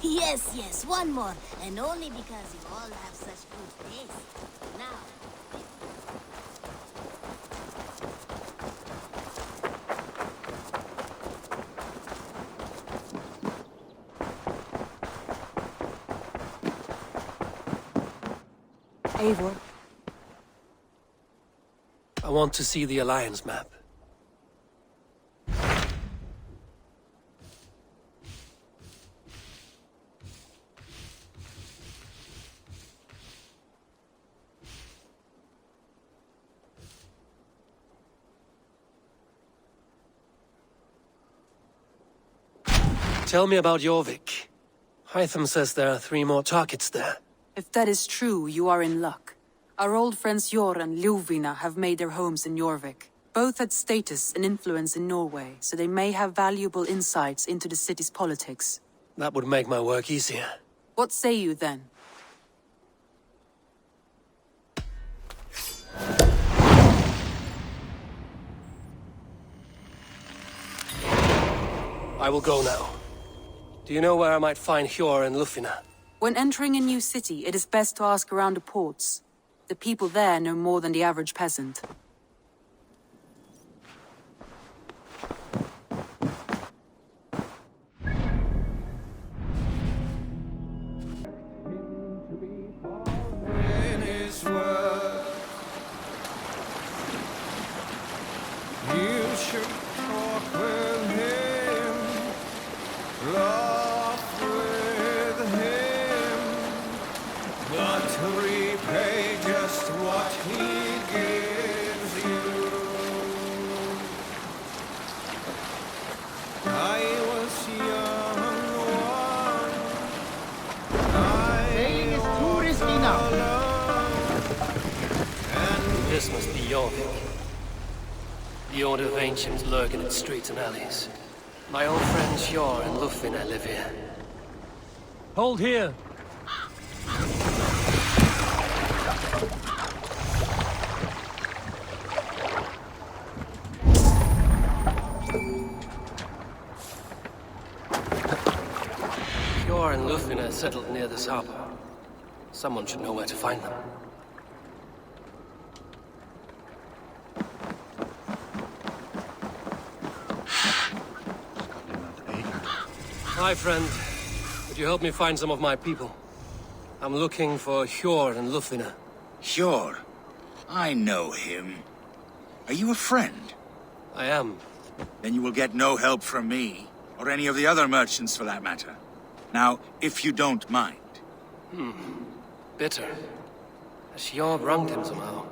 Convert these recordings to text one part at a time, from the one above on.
Yes, yes, one more. And only because you all have such good taste. Now... Eivor. I want to see the Alliance map. Tell me about Jorvik. Hytham says there are 3 more targets there. If that is true, you are in luck. Our old friends Jor and Ljuvina have made their homes in Jorvik. Both had status and influence in Norway, so they may have valuable insights into the city's politics. That would make my work easier. What say you then? I will go now. Do you know where I might find Hjor and Ljuvina? When entering a new city, it is best to ask around the ports. The people there know more than the average peasant. This must be Jorvik. The Order of Ancients lurk in its streets and alleys. My old friends Hjor and Ljuvina live here. Hold here! Hjor and Ljuvina settled near this harbor. Someone should know where to find them. Hi, friend. Could you help me find some of my people? I'm looking for Hjor and Ljuvina. Hjor? I know him. Are you a friend? I am. Then you will get no help from me, or any of the other merchants for that matter. Now, if you don't mind. Bitter. Has Hjor wronged him somehow?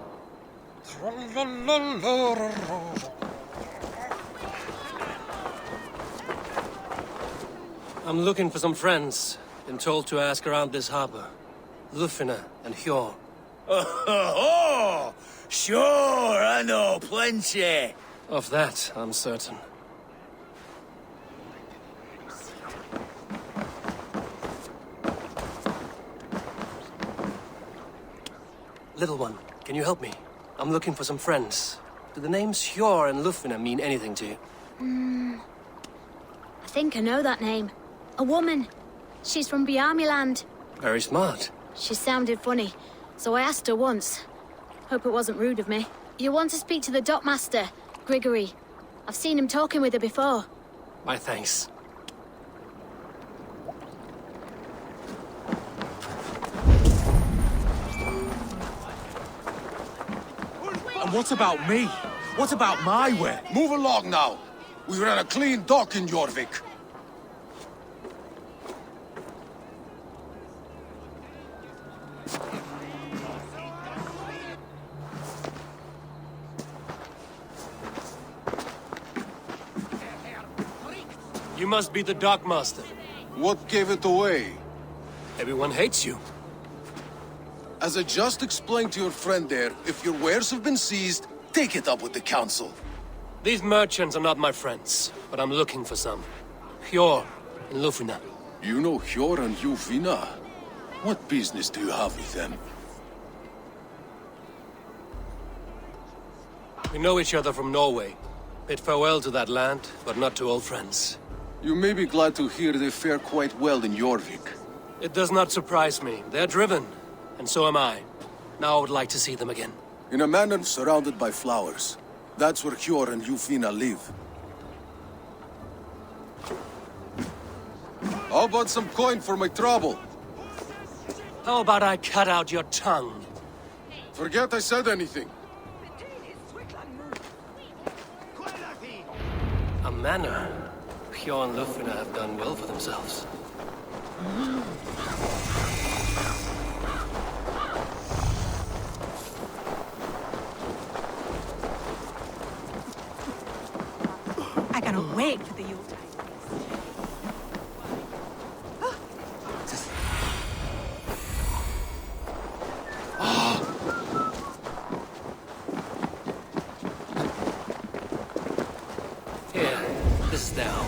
I'm looking for some friends. Been told to ask around this harbor. Ljuvina and Hjor. Oh, sure, I know plenty. Of that, I'm certain. Little one, can you help me? I'm looking for some friends. Do the names Hjor and Ljuvina mean anything to you? I think I know that name. A woman. She's from Bjarmiland. Very smart. She sounded funny, so I asked her once. Hope it wasn't rude of me. You want to speak to the dockmaster, Grigory. I've seen him talking with her before. My thanks. And what about me? What about my way? Move along now. We ran a clean dock in Jorvik. You must be the dockmaster. What gave it away? Everyone hates you. As I just explained to your friend there, if your wares have been seized, take it up with the council. These merchants are not my friends, but I'm looking for some. Hjor and Ljuvina. You know Hjor and Ljuvina? What business do you have with them? We know each other from Norway. Bid farewell to that land, but not to old friends. You may be glad to hear they fare quite well in Jorvik. It does not surprise me. They're driven, and so am I. Now I would like to see them again. In a manor surrounded by flowers. That's where Hjor and Ljufina live. How about some coin for my trouble? How about I cut out your tongue? Forget I said anything. A manor? Hjor and Ljufina have done well for themselves. I cannot wait for the Yuletide. Here, this down.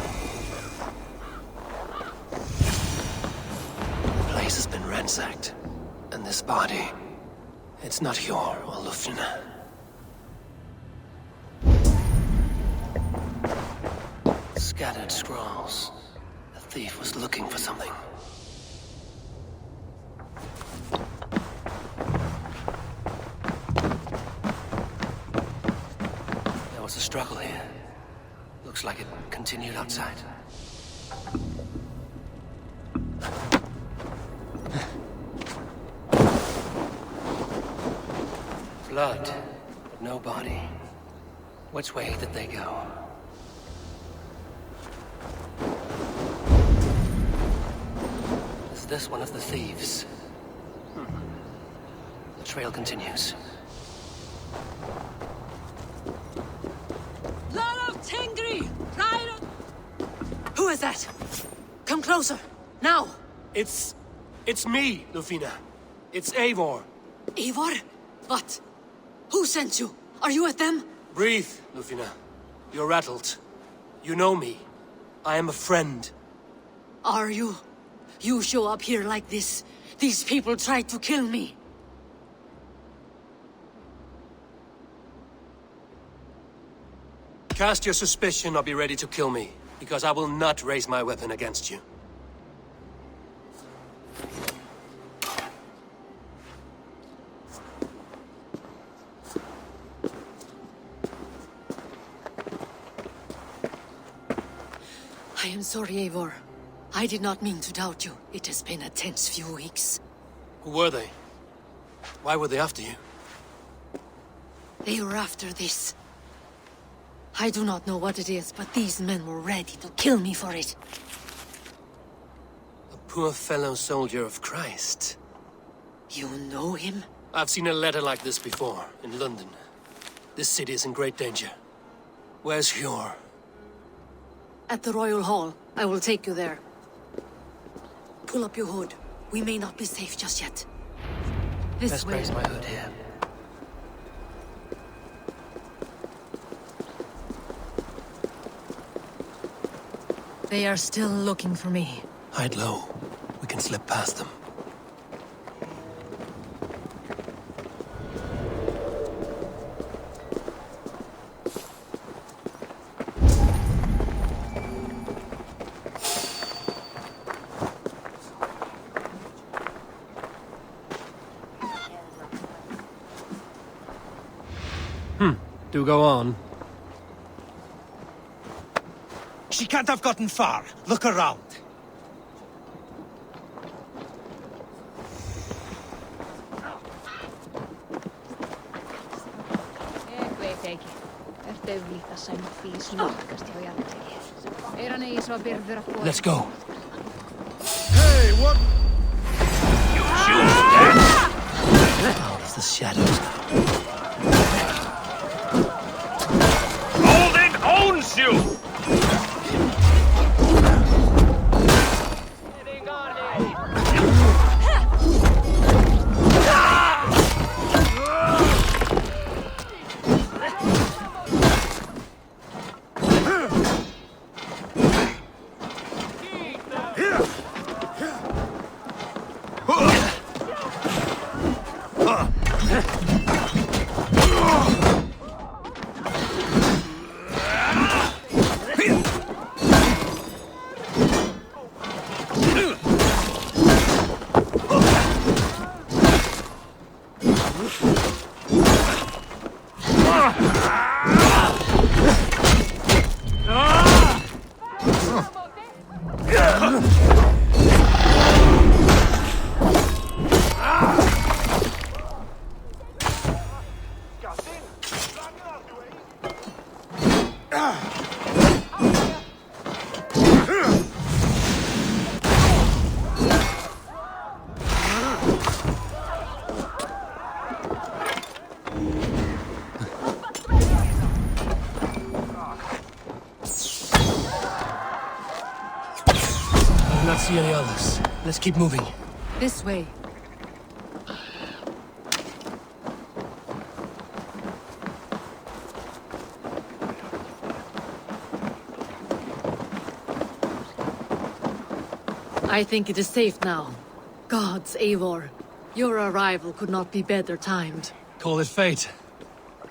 The place has been ransacked. And this body, it's not Hjor or Ljufina. Scattered scrolls. The thief was looking for something. There was a struggle here. Looks like it continued outside. Blood, but no body. Which way did they go? Is this one of the thieves? The trail continues. Who is that? Come closer, now! It's me, Ljufina. It's Eivor. Eivor? What? Who sent you? Are you with them? Breathe, Ljufina. You're rattled. You know me. I am a friend. Are you? You show up here like this. These people tried to kill me. Cast your suspicion or be ready to kill me, because I will not raise my weapon against you. I am sorry, Eivor. I did not mean to doubt you. It has been a tense few weeks. Who were they? Why were they after you? They were after this. I do not know what it is, but these men were ready to kill me for it. A poor fellow soldier of Christ. You know him? I've seen a letter like this before, in London. This city is in great danger. Where's Hjor? At the Royal Hall. I will take you there. Pull up your hood. We may not be safe just yet. This Let's way. raise my hood here. They are still looking for me. Hide low. We can slip past them. Do go on. She can't have gotten far. Look around. Let's go. Hey, what? Out of the shadows now. Odin owns you! Not see any others. Let's keep moving. This way. I think it is safe now. Gods, Eivor. Your arrival could not be better timed. Call it fate.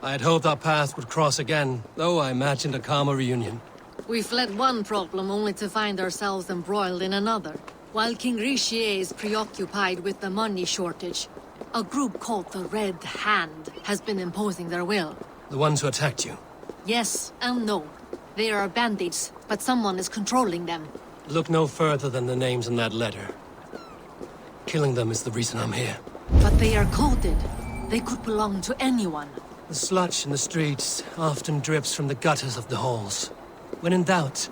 I had hoped our paths would cross again, though I imagined a calmer reunion. We fled one problem only to find ourselves embroiled in another. While King Richier is preoccupied with the money shortage, a group called the Red Hand has been imposing their will. The ones who attacked you. Yes and no. They are bandits, but someone is controlling them. Look no further than the names in that letter. Killing them is the reason I'm here. But they are coded. They could belong to anyone. The sludge in the streets often drips from the gutters of the halls. When in doubt,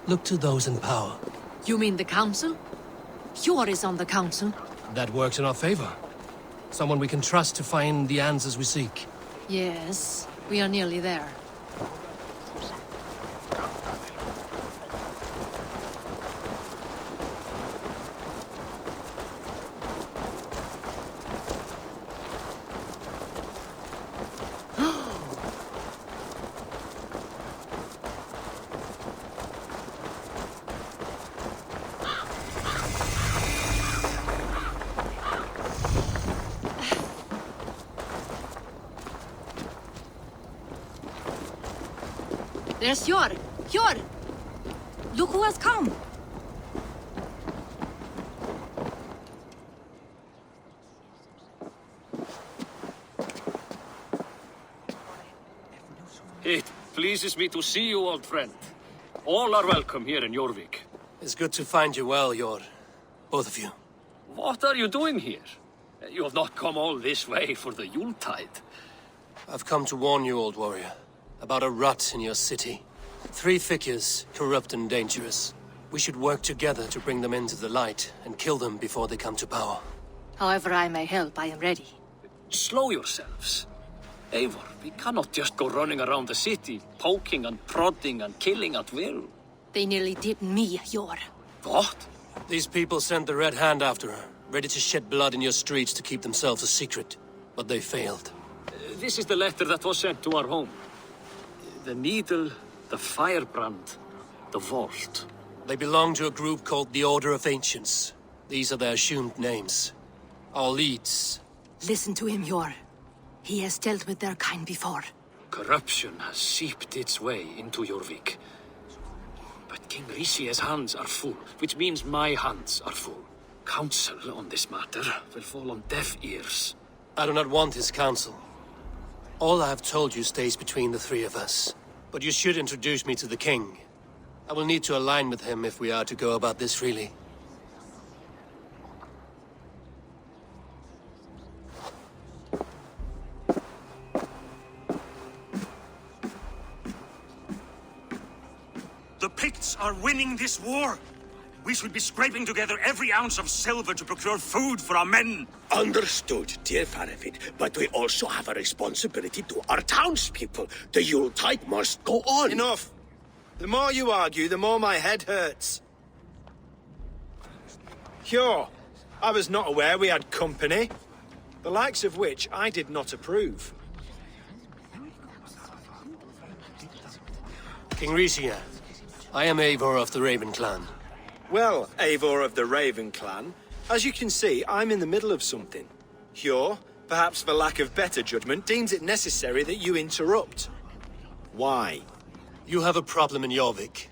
look to those in power. You mean the council? Hjor is on the council. That works in our favor. Someone we can trust to find the answers we seek. Yes, we are nearly there. There's Hjor! Hjor! Look who has come! It pleases me to see you, old friend. All are welcome here in Jorvik. It's good to find you well, Jor. Both of you. What are you doing here? You have not come all this way for the Yuletide. I've come to warn you, old warrior, about a rot in your city. 3 figures, corrupt and dangerous. We should work together to bring them into the light and kill them before they come to power. However I may help, I am ready. Slow yourselves. Eivor, we cannot just go running around the city, poking and prodding and killing at will. They nearly did me, Hjor. What? These people sent the Red Hand after her, ready to shed blood in your streets to keep themselves a secret. But they failed. This is the letter that was sent to our home. The needle, the firebrand, the vault. They belong to a group called the Order of Ancients. These are their assumed names. Our leads. Listen to him, Hjor. He has dealt with their kind before. Corruption has seeped its way into Jorvik. But King Richier's hands are full, which means my hands are full. Counsel on this matter will fall on deaf ears. I do not want his counsel. All I have told you stays between the 3 of us. But you should introduce me to the king. I will need to align with him if we are to go about this freely. The Picts are winning this war. We should be scraping together every ounce of silver to procure food for our men. Understood, dear Faravid, but we also have a responsibility to our townspeople. The Yuletide must go on. Enough! The more you argue, the more my head hurts. Hjor, I was not aware we had company, the likes of which I did not approve. King Richier, I am Eivor of the Raven clan. Well, Eivor of the Raven clan, as you can see, I'm in the middle of something. Hjor, perhaps for lack of better judgment, deems it necessary that you interrupt. Why? You have a problem in Jorvik.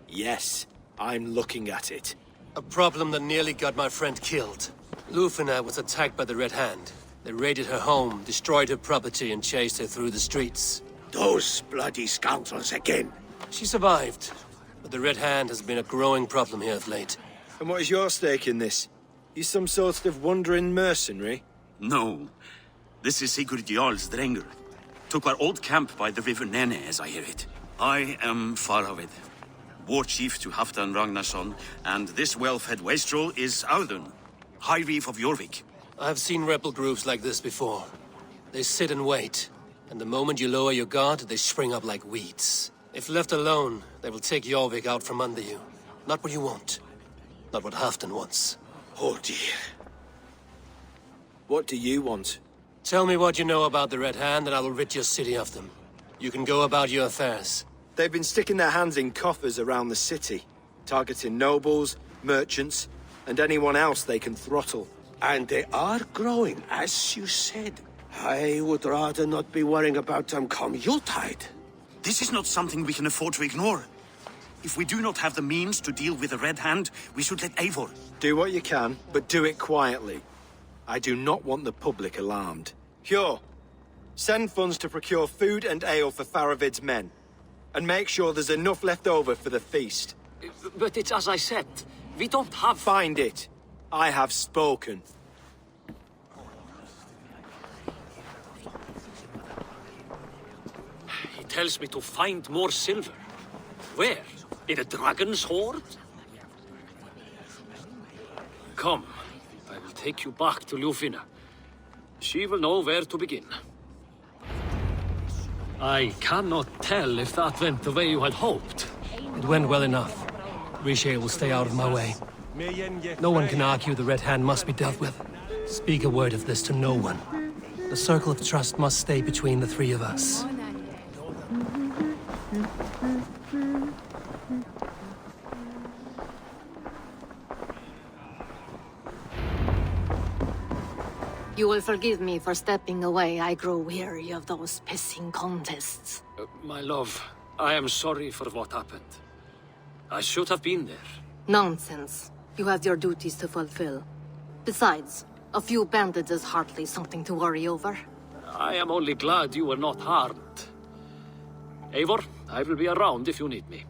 Yes, I'm looking at it. A problem that nearly got my friend killed. Lufina was attacked by the Red Hand. They raided her home, destroyed her property, and chased her through the streets. Those bloody scoundrels again. She survived, but the Red Hand has been a growing problem here of late. And what is your stake in this? You some sort of wandering mercenary? No. This is Sigurd Jarl's Drenger. Took our old camp by the river Nene, as I hear it. I am Faravid, war chief to Halfdan Ragnarsson, and this well-fed wastrel is Audun, High Reef of Jorvik. I've seen rebel groups like this before. They sit and wait, and the moment you lower your guard, they spring up like weeds. If left alone, they will take Jorvik out from under you. Not what you want. Not what Halfdan wants. Oh dear. What do you want? Tell me what you know about the Red Hand, and I will rid your city of them. You can go about your affairs. They've been sticking their hands in coffers around the city, targeting nobles, merchants, and anyone else they can throttle. And they are growing, as you said. I would rather not be worrying about them come Yuletide. This is not something we can afford to ignore. If we do not have the means to deal with the Red Hand, we should let Eivor. Do what you can, but do it quietly. I do not want the public alarmed. Hjor, send funds to procure food and ale for Faravid's men. And make sure there's enough left over for the feast. But it's as I said, we don't have... Find it. I have spoken. He tells me to find more silver. Where? In a dragon's hoard? Come, I will take you back to Lufina. She will know where to begin. I cannot tell if that went the way you had hoped. It went well enough. Riche will stay out of my way. No one can argue the Red Hand must be dealt with. Speak a word of this to no one. The circle of trust must stay between the three of us. You will forgive me for stepping away. I grow weary of those pissing contests. My love, I am sorry for what happened. I should have been there. Nonsense. You have your duties to fulfill. Besides, a few bandits is hardly something to worry over. I am only glad you were not harmed. Eivor, I will be around if you need me.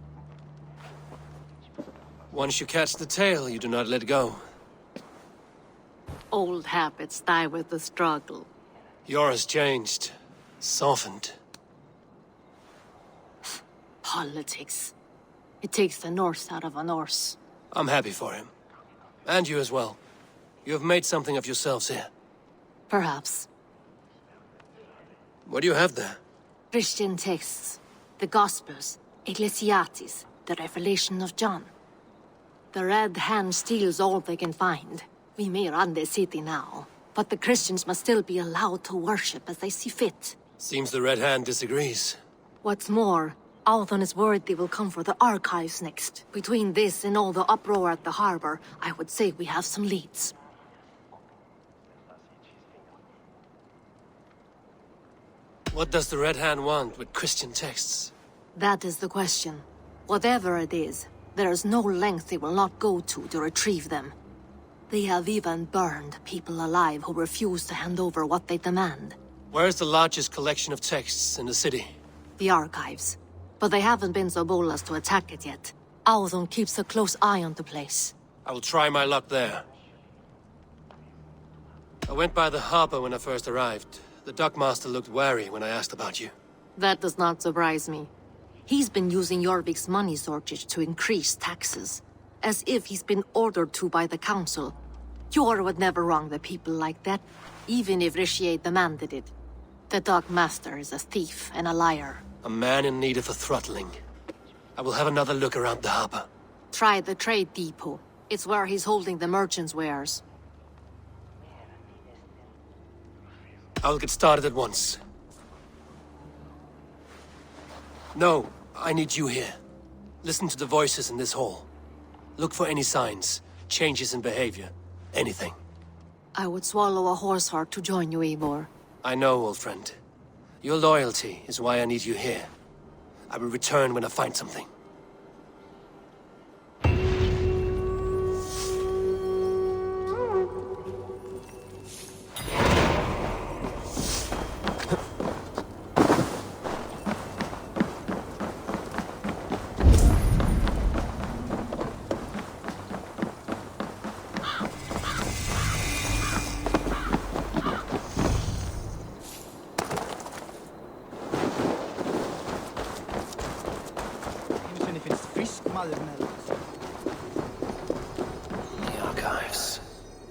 Once you catch the tail, you do not let go. Old habits die with the struggle. Yours changed. Softened. Politics. It takes the Norse out of a Norse. I'm happy for him. And you as well. You have made something of yourselves here. Perhaps. What do you have there? Christian texts. The Gospels. Ecclesiastes. The Revelation of John. The Red Hand steals all they can find. We may run the city now, but the Christians must still be allowed to worship as they see fit. Seems the Red Hand disagrees. What's more, Althon is worried they will come for the archives next. Between this and all the uproar at the harbor, I would say we have some leads. What does the Red Hand want with Christian texts? That is the question. Whatever it is, there is no length they will not go to retrieve them. They have even burned people alive who refuse to hand over what they demand. Where's the largest collection of texts in the city? The archives. But they haven't been so bold as to attack it yet. Audun keeps a close eye on the place. I will try my luck there. I went by the harbor when I first arrived. The dockmaster looked wary when I asked about you. That does not surprise me. He's been using Jorvik's money shortage to increase taxes. As if he's been ordered to by the council. Hjor would never wrong the people like that, even if Riche demanded it. The dockmaster is a thief and a liar. A man in need of a throttling. I will have another look around the harbor. Try the trade depot. It's where he's holding the merchants' wares. I will get started at once. No, I need you here. Listen to the voices in this hall. Look for any signs, changes in behavior, anything. I would swallow a horse heart to join you, Eivor. I know, old friend. Your loyalty is why I need you here. I will return when I find something.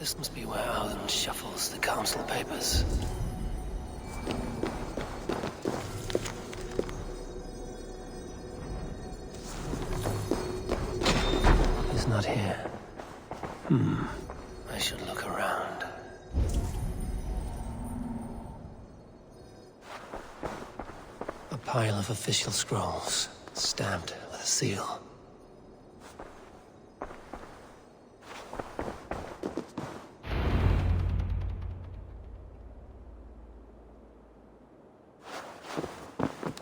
This must be where Auden shuffles the council papers. He's not here. I should look around. A pile of official scrolls, stamped with a seal.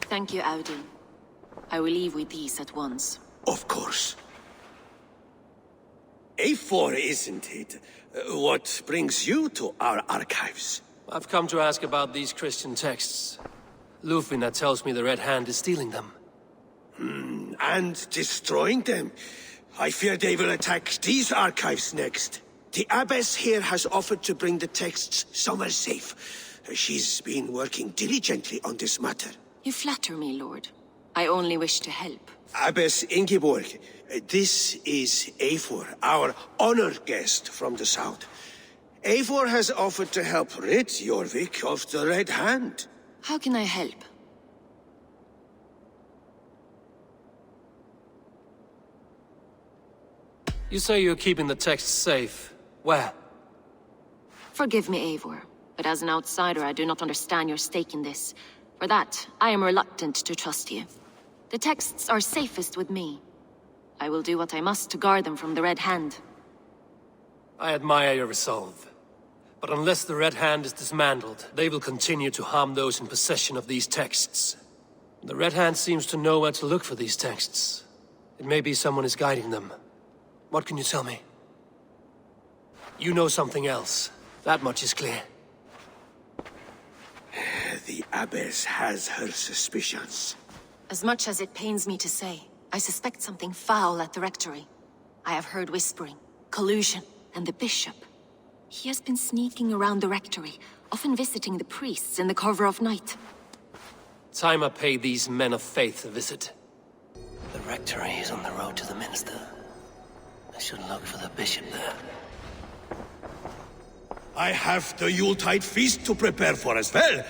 Thank you, Auden. I will leave with these at once. Of course. A4, isn't it? What brings you to our archives? I've come to ask about these Christian texts. Lufina tells me the Red Hand is stealing them. And destroying them. I fear they will attack these archives next. The abbess here has offered to bring the texts somewhere safe. She's been working diligently on this matter. You flatter me, Lord. I only wish to help. Abbess Ingeborg, this is Eivor, our honored guest from the south. Eivor has offered to help rid Jorvik of the Red Hand. How can I help? You say you're keeping the texts safe. Where? Forgive me, Eivor, but as an outsider, I do not understand your stake in this. For that, I am reluctant to trust you. The texts are safest with me. I will do what I must to guard them from the Red Hand. I admire your resolve. But unless the Red Hand is dismantled, they will continue to harm those in possession of these texts. The Red Hand seems to know where to look for these texts. It may be someone is guiding them. What can you tell me? You know something else. That much is clear. The abbess has her suspicions. As much as it pains me to say, I suspect something foul at the rectory. I have heard whispering, collusion, and the bishop. He has been sneaking around the rectory, often visiting the priests in the cover of night. Time I pay these men of faith a visit. The rectory is on the road to the minster. I should look for the bishop there. I have the Yuletide feast to prepare for as well.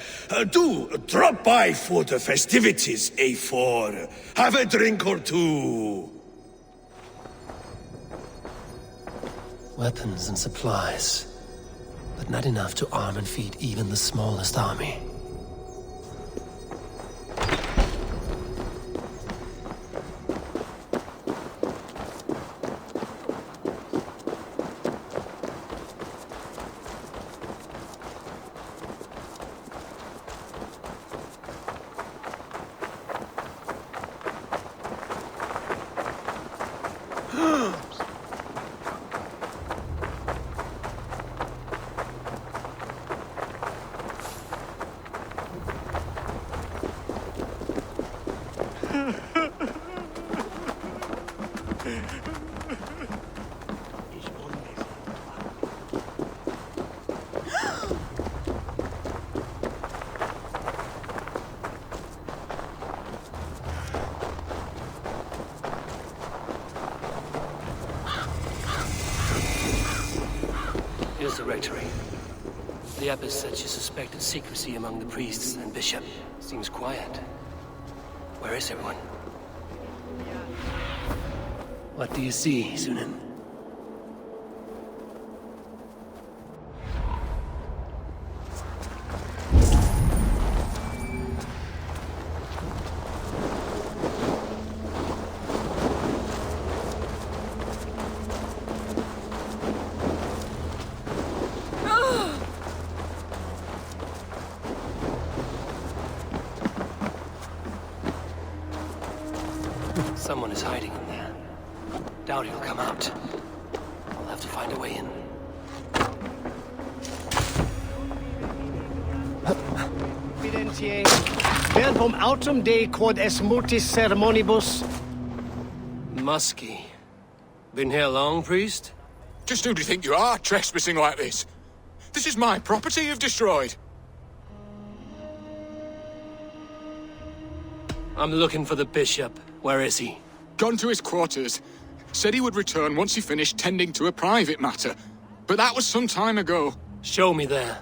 Do drop by for the festivities, A4. Have a drink or two. Weapons and supplies, but not enough to arm and feed even the smallest army. Here's the rectory. The abbess said she suspected secrecy among the priests and bishop. Seems quiet. Where is everyone? What do you see, Sunan? Someone is hiding in there. Doubt he'll come out. I'll have to find a way in. Evidentiae, verbum autum Dei quod es multis ceremonibus. Muskie. Been here long, priest? Just who do you think you are, trespassing like this? This is my property you've destroyed. I'm looking for the bishop. Where is he? Gone to his quarters. Said he would return once he finished tending to a private matter. But that was some time ago. Show me there.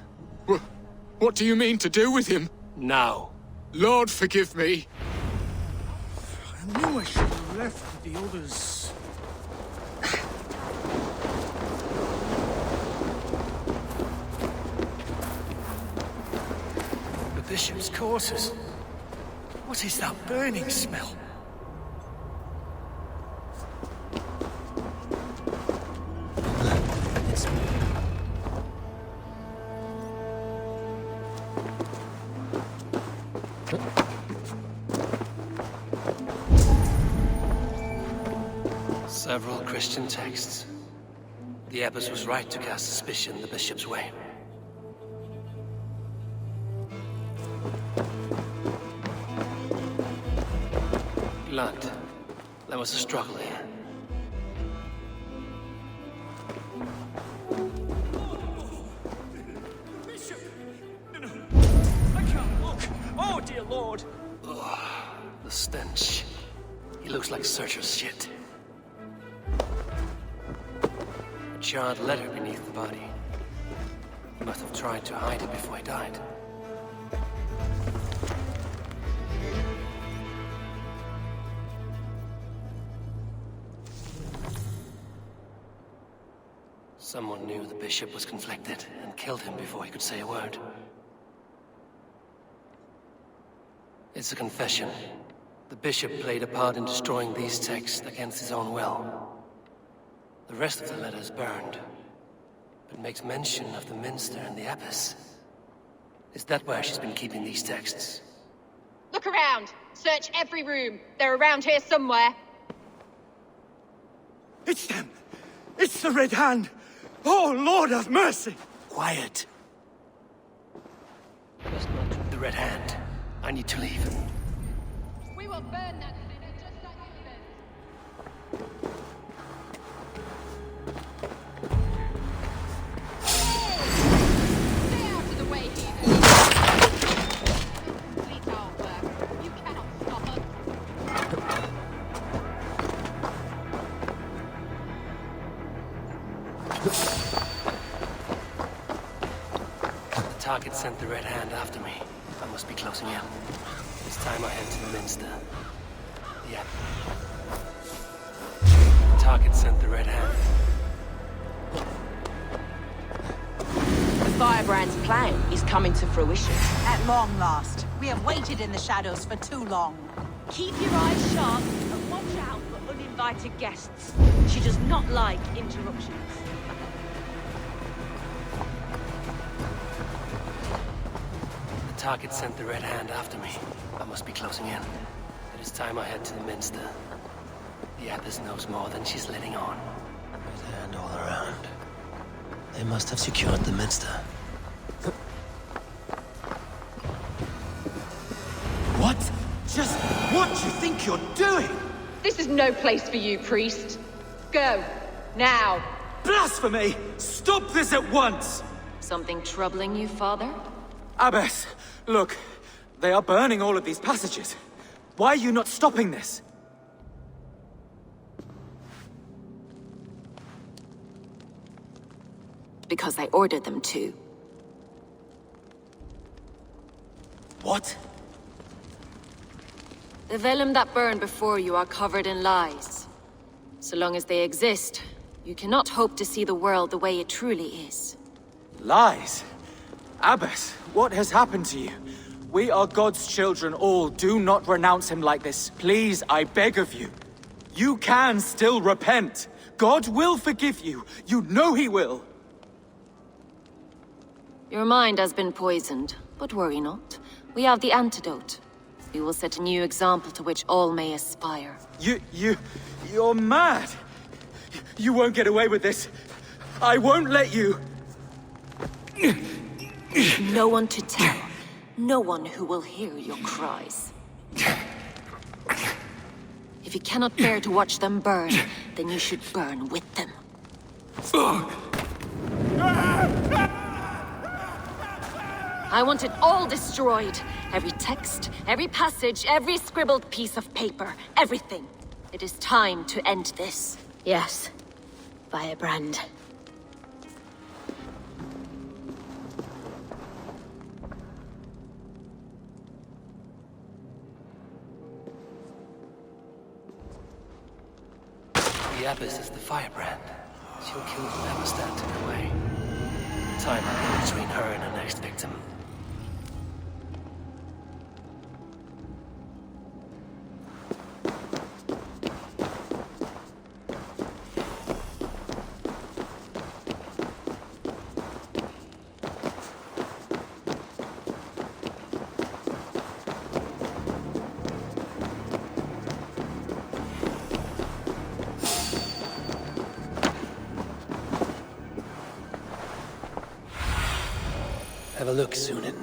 What do you mean to do with him? Now. Lord, forgive me. I knew I should have left the others. The bishop's quarters. What is that burning smell? Several Christian texts. The abbess was right to cast suspicion the bishop's way. Blood. There was a struggle here. Bishop! No. I can't look. Oh, dear Lord. Ugh, the stench. He looks like Searcher's shit. A charred letter beneath the body. He must have tried to hide it before he died. Someone knew the bishop was conflicted and killed him before he could say a word. It's a confession. The bishop played a part in destroying these texts against his own will. The rest of the letter is burned, but makes mention of the minster and the abbess. Is that where she's been keeping these texts? Look around. Search every room. They're around here somewhere. It's them! It's the Red Hand! Oh, Lord have mercy! Quiet. Must not do the Red Hand. I need to leave. We will burn that sinner just like you said. Stay out of the way, heathen! Complete our work. You cannot stop us. The target sent the Red Hand after me. I must be closing in. It's time I head to the minster. Yeah. The target sent the Red Hand. The Firebrand's plan is coming to fruition. At long last. We have waited in the shadows for too long. Keep your eyes sharp and watch out for uninvited guests. She does not like interruptions. The target sent the Red Hand after me. I must be closing in. It is time I head to the minster. The abbess knows more than she's letting on. Red Hand all around. They must have secured the minster. What? Just what do you think you're doing? This is no place for you, priest. Go. Now. Blasphemy! Stop this at once! Something troubling you, Father? Abbess, look. They are burning all of these passages. Why are you not stopping this? Because I ordered them to. What? The vellum that burned before you are covered in lies. So long as they exist, you cannot hope to see the world the way it truly is. Lies? Abbess, what has happened to you? We are God's children all. Do not renounce him like this. Please, I beg of you. You can still repent. God will forgive you. You know he will. Your mind has been poisoned, but worry not. We have the antidote. We will set a new example to which all may aspire. You're mad. You won't get away with this. I won't let you. No one to tell. No one who will hear your cries. If you cannot bear to watch them burn, then you should burn with them. I want it all destroyed. Every text, every passage, every scribbled piece of paper. Everything. It is time to end this. Yes. Firebrand. the Abbess as the firebrand. She'll kill whoever stands in her way. Time will come between her and her next victim. Have a look, Sunan.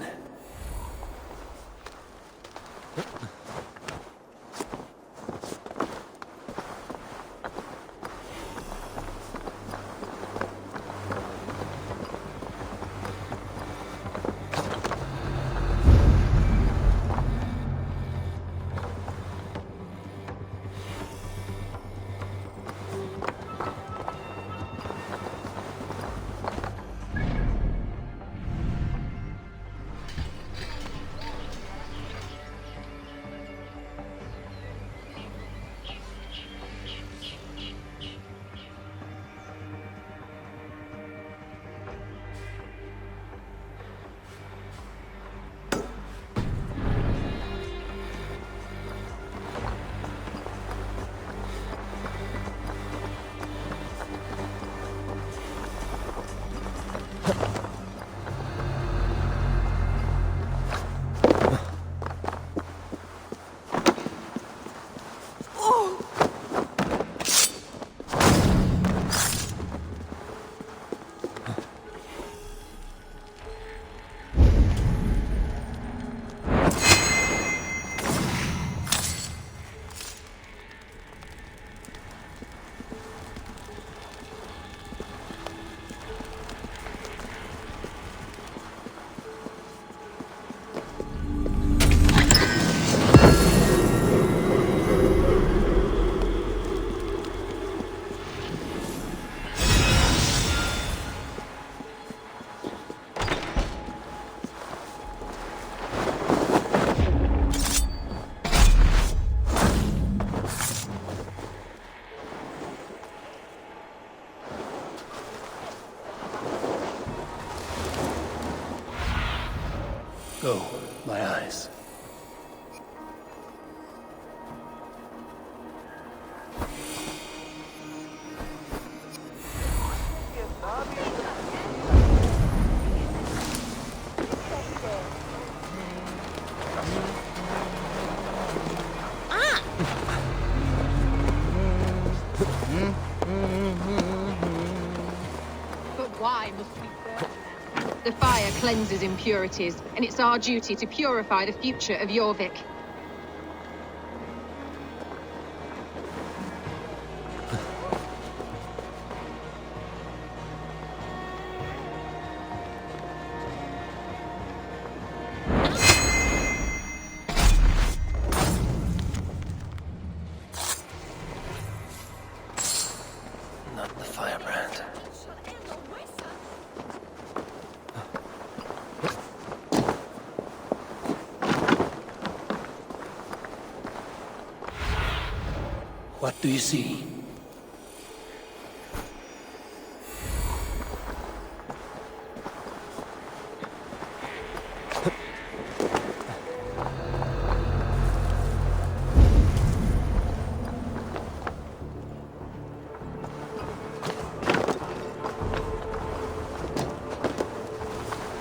Go, my eyes. But why must we burn? The fire cleanses impurities, and it's our duty to purify the future of Jorvik. Not the firebrand. What do you see?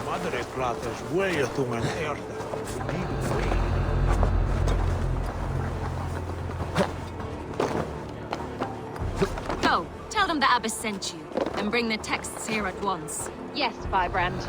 Madre pratar väljtungan erta. Go, tell them the Abbess sent you, and bring the texts here at once. Yes, Firebrand.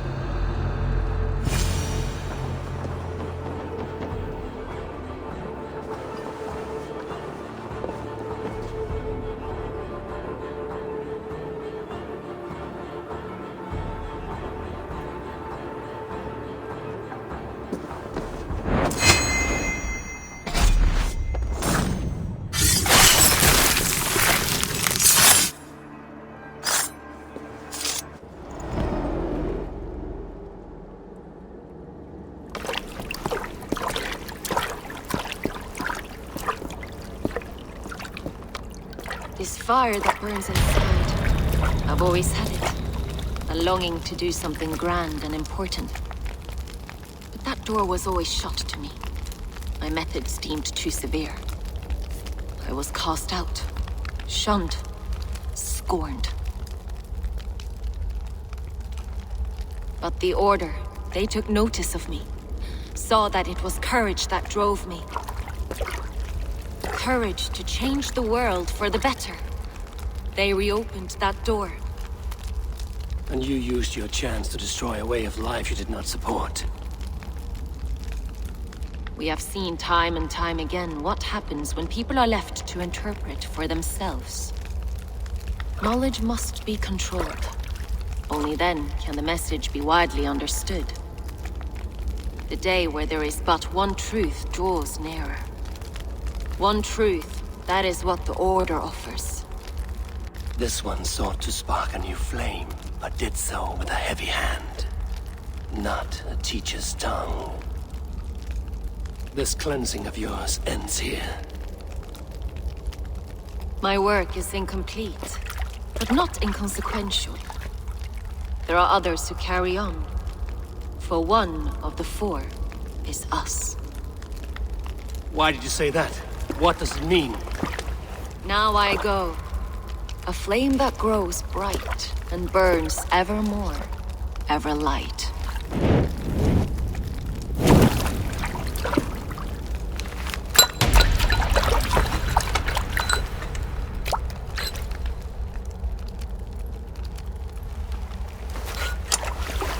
fire that burns inside. I've always had it. A longing to do something grand and important. But that door was always shut to me. My methods deemed too severe. I was cast out, shunned, scorned. But the Order, they took notice of me. Saw that it was courage that drove me. Courage to change the world for the better. They reopened that door. And you used your chance to destroy a way of life you did not support. We have seen time and time again what happens when people are left to interpret for themselves. Knowledge must be controlled. Only then can the message be widely understood. The day where there is but one truth draws nearer. One truth, that is what the Order offers. This one sought to spark a new flame, but did so with a heavy hand. Not a teacher's tongue. This cleansing of yours ends here. My work is incomplete, but not inconsequential. There are others who carry on. For one of the four is us. Why did you say that? What does it mean? Now I go. A flame that grows bright and burns ever more, ever light.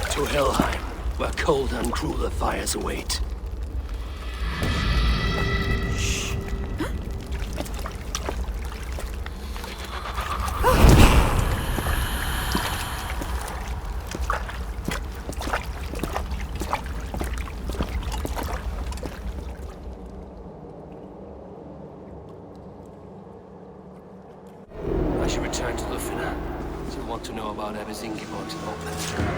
To Helheim, where colder and crueler fires await. I should return to Lufina. I want to know about Abbess Ingeborg's involvement.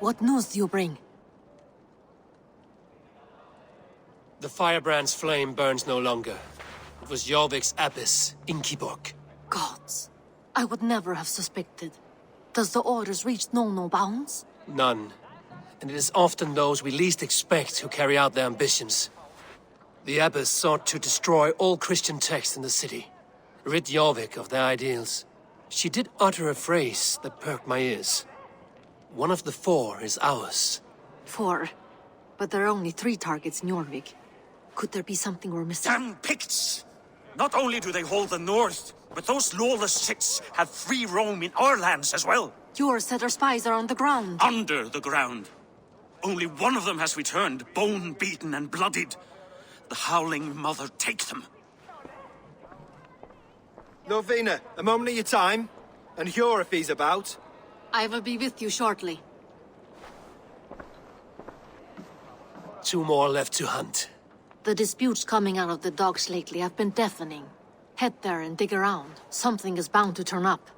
What news do you bring? The firebrand's flame burns no longer. It was Jorvik's abbess, Ingeborg. Gods, I would never have suspected. Does the orders reach no bounds? None. And it is often those we least expect who carry out their ambitions. The abbess sought to destroy all Christian texts in the city, rid Jorvik of their ideals. She did utter a phrase that perked my ears. One of the four is ours. 4. But there are only 3 targets in Jorvik. Could there be something we're missing? Damn Picts! Not only do they hold the north, but those lawless Sits have free roam in our lands as well. Your set our spies are on the ground. Under the ground. Only one of them has returned, bone-beaten and bloodied. The Howling Mother take them. Lorvina, a moment of your time. And Hjor if he's about. I will be with you shortly. 2 more left to hunt. The disputes coming out of the docks lately have been deafening. Head there and dig around. Something is bound to turn up.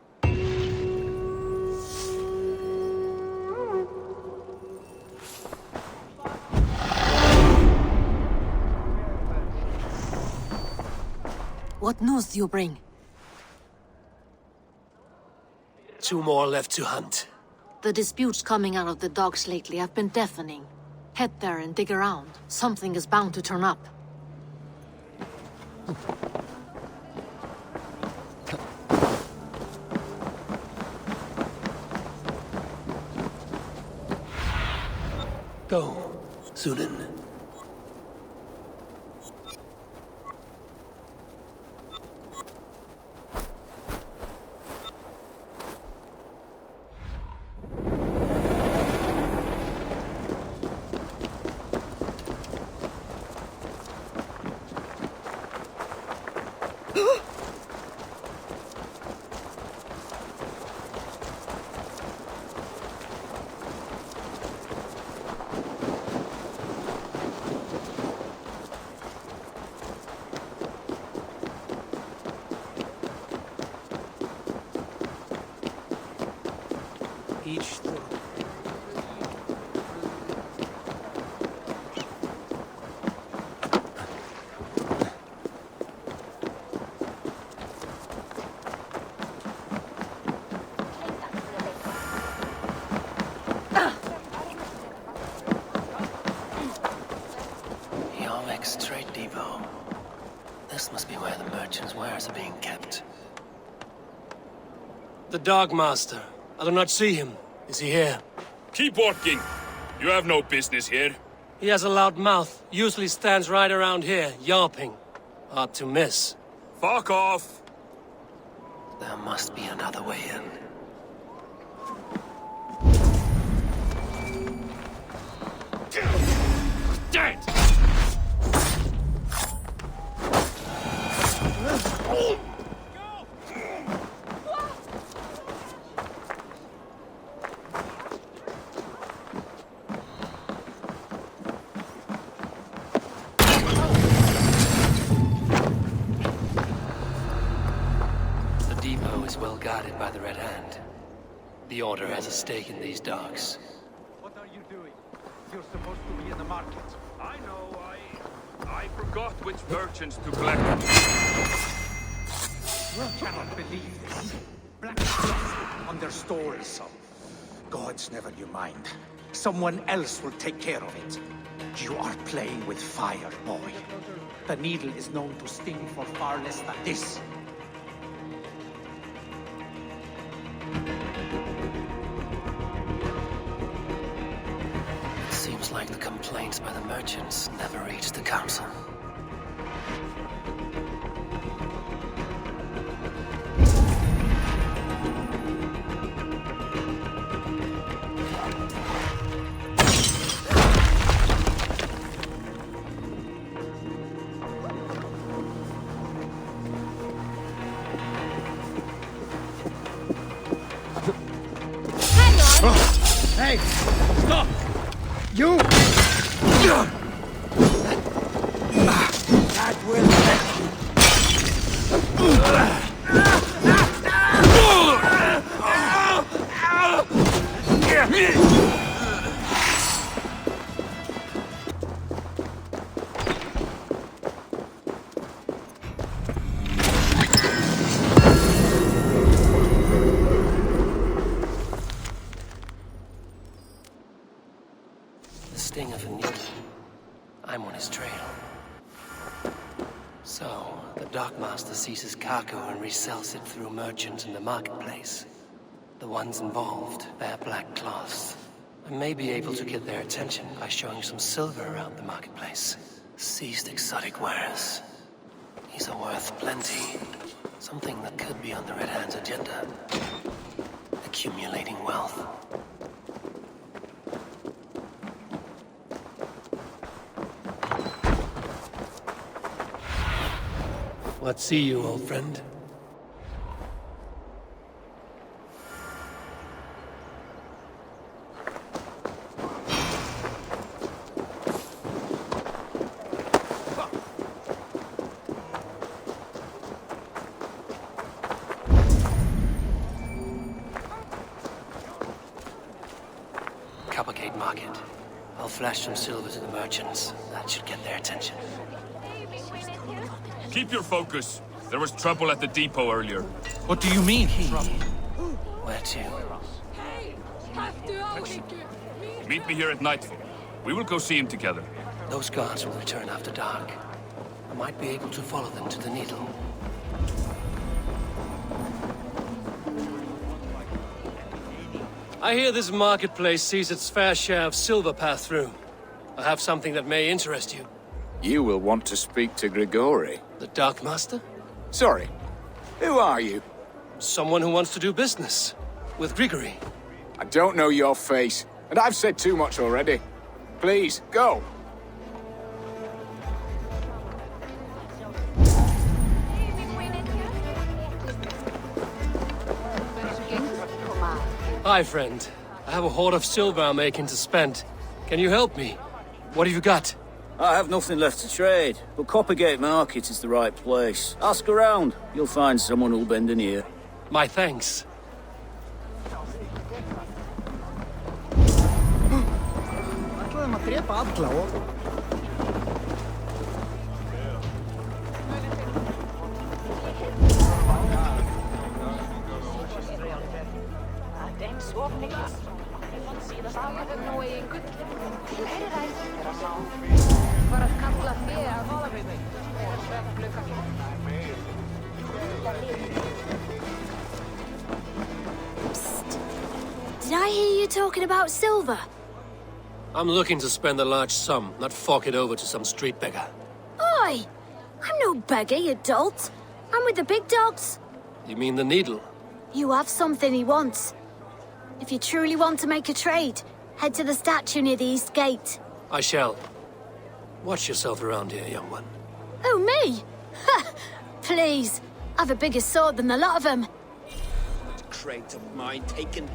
What news do you bring? 2 more left to hunt. The disputes coming out of the docks lately have been deafening. Head there and dig around. Something is bound to turn up. Go, Sunan. Jorvik's trade depot. This must be where the merchants' wares are being kept. The Dark Master. I do not see him. Is he here? Keep working. You have no business here. He has a loud mouth. Usually stands right around here, yawping. Hard to miss. Fuck off! There must be another way in. Dead! The depot is well guarded by the Red Hand. The Order has a stake in these docks. What are you doing? You're supposed to be in the market. I know, I forgot which merchants to collect. You cannot believe this. Black dust on their stores. Gods, never you mind. Someone else will take care of it. You are playing with fire, boy. The needle is known to sting for far less than this. It seems like the complaints by the merchants never reached the council. Hey! Stop! You! That will... The sting of a needle. I'm on his trail. So, the Dockmaster seizes cargo and resells it through merchants in the marketplace. The ones involved wear black cloths. I may be able to get their attention by showing some silver around the marketplace. Seized exotic wares. These are worth plenty. Something that could be on the Red Hand's agenda. Accumulating wealth. What see you, old friend? Coppergate Market. I'll flash some silver to the merchants. That should get their attention. Keep your focus. There was trouble at the depot earlier. What do you mean? Where to? Meet me here at nightfall. We will go see him together. Those guards will return after dark. I might be able to follow them to the Needle. I hear this marketplace sees its fair share of silver pass through. I have something that may interest you. You will want to speak to Grigori. The Dark Master? Sorry. Who are you? Someone who wants to do business. With Grigori. I don't know your face, and I've said too much already. Please, go. Hi, friend. I have a hoard of silver I'm making to spend. Can you help me? What have you got? I have nothing left to trade, but Coppergate Market is the right place. Ask around. You'll find someone who'll bend an ear. My thanks. Did I hear you talking about silver? I'm looking to spend a large sum, not fork it over to some street beggar. Oi! I'm no beggar, you dolt. I'm with the big dogs. You mean the Needle? You have something he wants. If you truly want to make a trade, head to the statue near the East Gate. I shall. Watch yourself around here, young one. Oh, me? Ha! Please. I've a bigger sword than the lot of them. That crate of mine taken.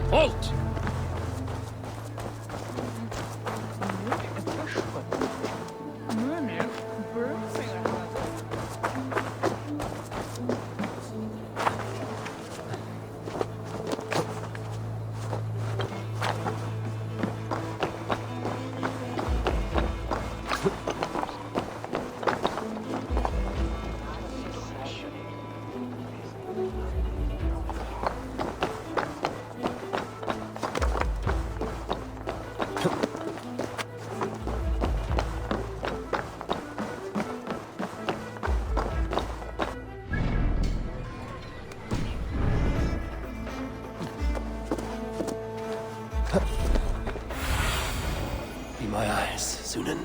Halt! Be my eyes, Sunan.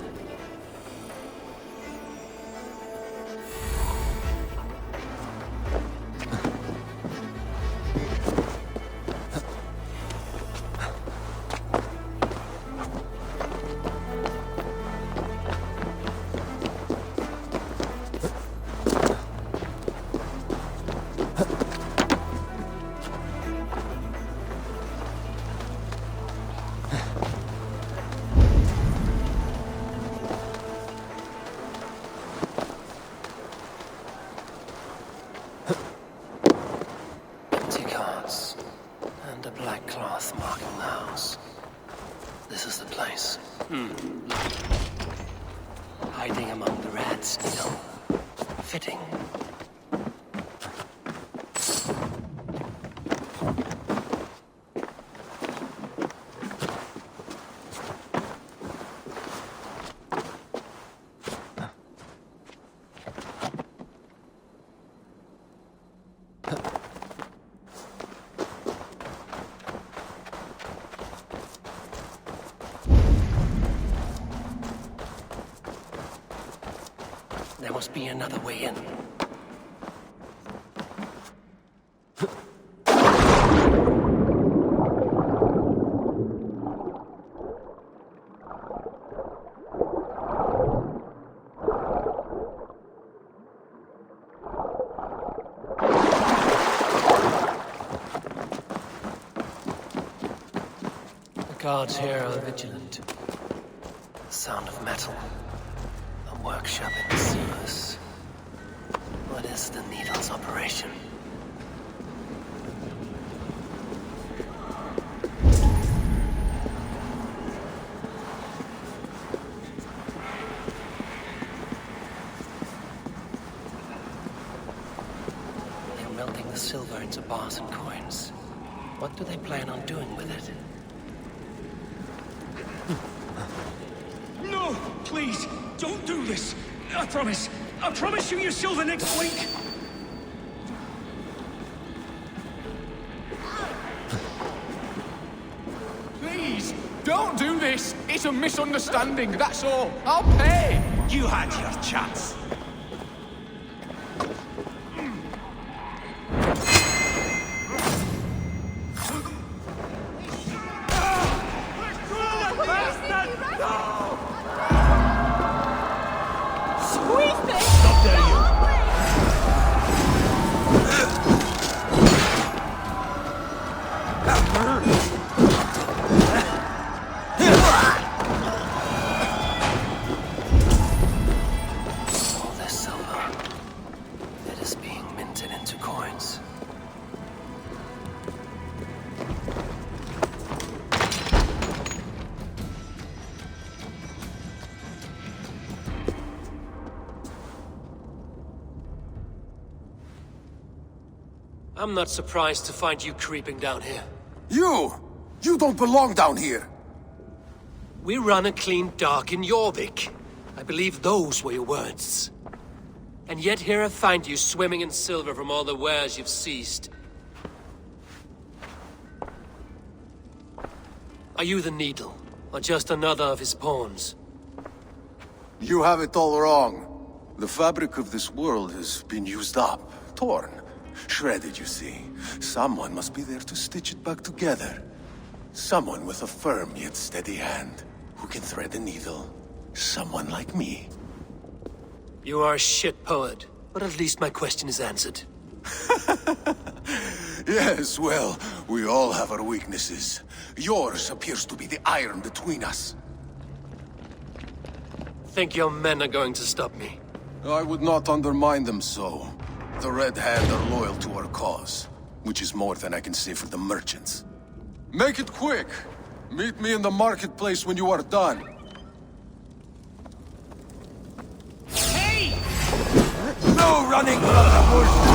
And a black cloth marking the house. This is the place. Hiding among the rats, you know. Fitting. There must be another way in. Guards here are vigilant. The sound of metal. A workshop in the sewers. What is the Needle's operation? They're melting the silver into bars and coins. What do they plan on doing with it? No! Please! Don't do this! I promise! I promise you your silver next week! Please, don't do this! It's a misunderstanding, that's all. I'll pay! You had your chance. I'm not surprised to find you creeping down here. You! You don't belong down here! We run a clean dock in Jorvik. I believe those were your words. And yet here I find you swimming in silver from all the wares you've seized. Are you the Needle, or just another of his pawns? You have it all wrong. The fabric of this world has been used up, torn. Shredded, you see. Someone must be there to stitch it back together. Someone with a firm yet steady hand, who can thread a needle. Someone like me. You are a shit poet, but at least my question is answered. Yes, well, we all have our weaknesses. Yours appears to be the iron between us. Think your men are going to stop me? I would not undermine them so. The Red Hand are loyal to our cause, which is more than I can say for the merchants. Make it quick! Meet me in the marketplace when you are done. Hey! No running from the bush!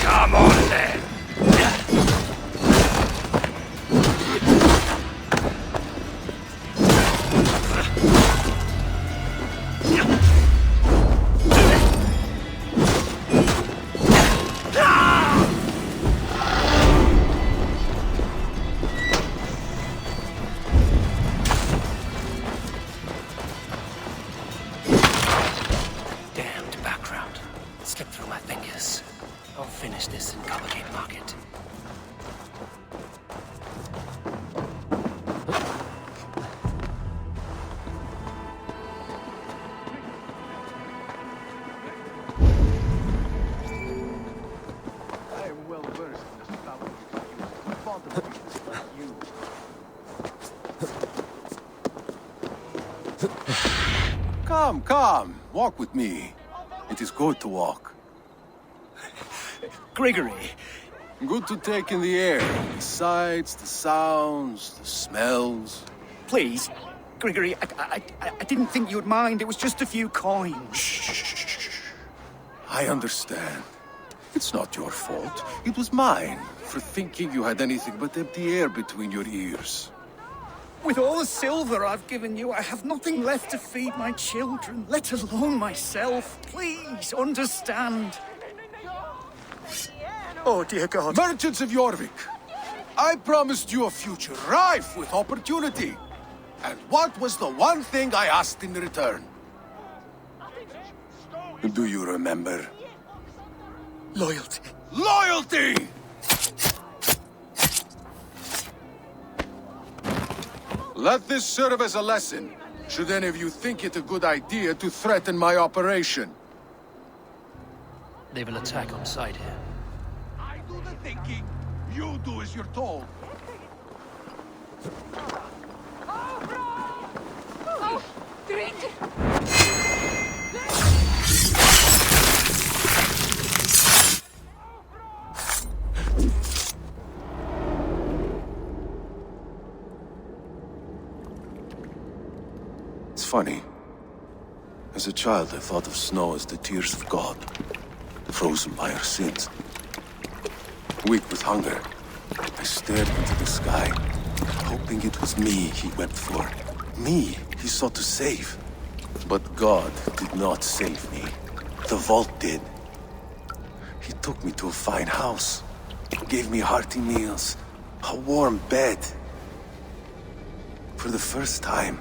Come on then! Damned background. Slipped through my fingers. I'll finish this in Coppergate Market. I am well versed in the stuff of my father was like you. Come, come, walk with me. It is good to walk. Grigory. Good to take in the air. The sights, the sounds, the smells. Please, Grigory, I didn't think you'd mind. It was just a few coins. Shh. I understand. It's not your fault. It was mine, for thinking you had anything but empty air between your ears. With all the silver I've given you, I have nothing left to feed my children, let alone myself. Please, understand. Oh, dear God. Merchants of Jorvik, I promised you a future rife with opportunity. And what was the one thing I asked in return? Do you remember? Loyalty. Loyalty! Let this serve as a lesson, should any of you think it a good idea to threaten my operation. They will attack on sight here. I do the thinking, you do as you're told. Oh, Creed! It's funny. As a child, I thought of snow as the tears of God, frozen by our sins. Weak with hunger, I stared into the sky, hoping it was me he wept for. Me he sought to save. But God did not save me. The vault did. He took me to a fine house, gave me hearty meals, a warm bed. For the first time,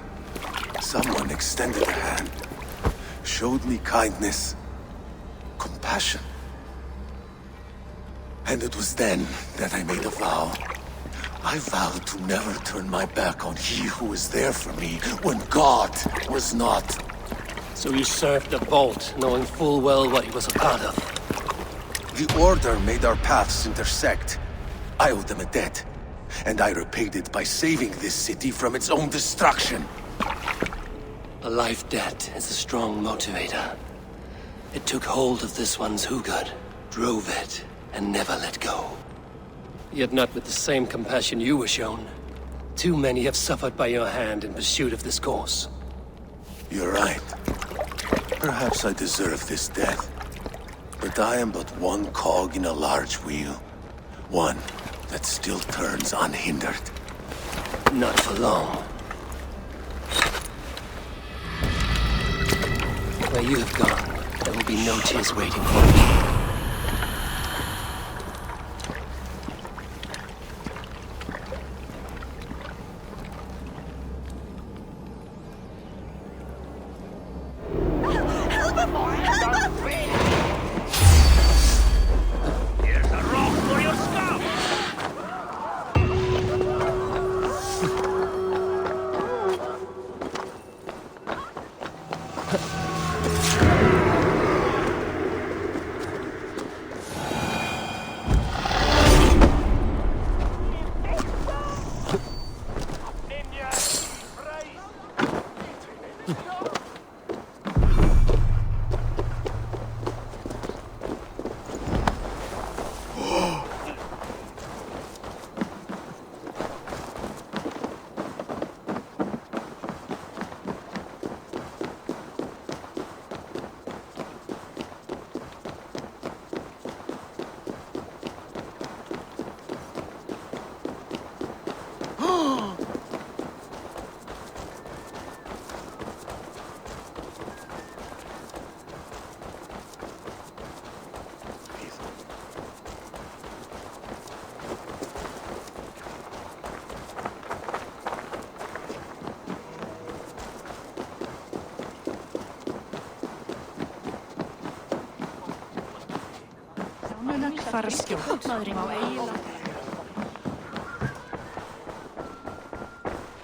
someone extended a hand, showed me kindness, compassion. And it was then that I made a vow. I vowed to never turn my back on he who was there for me when God was not. So you served the Vault, knowing full well what he was a part of. The Order made our paths intersect. I owed them a debt, and I repaid it by saving this city from its own destruction. A life debt is a strong motivator. It took hold of this one's Hugad, drove it, and never let go. Yet not with the same compassion you were shown. Too many have suffered by your hand in pursuit of this course. You're right. Perhaps I deserve this death. But I am but one cog in a large wheel. One that still turns unhindered. Not for long. Where you have gone, there will be no tears waiting for me.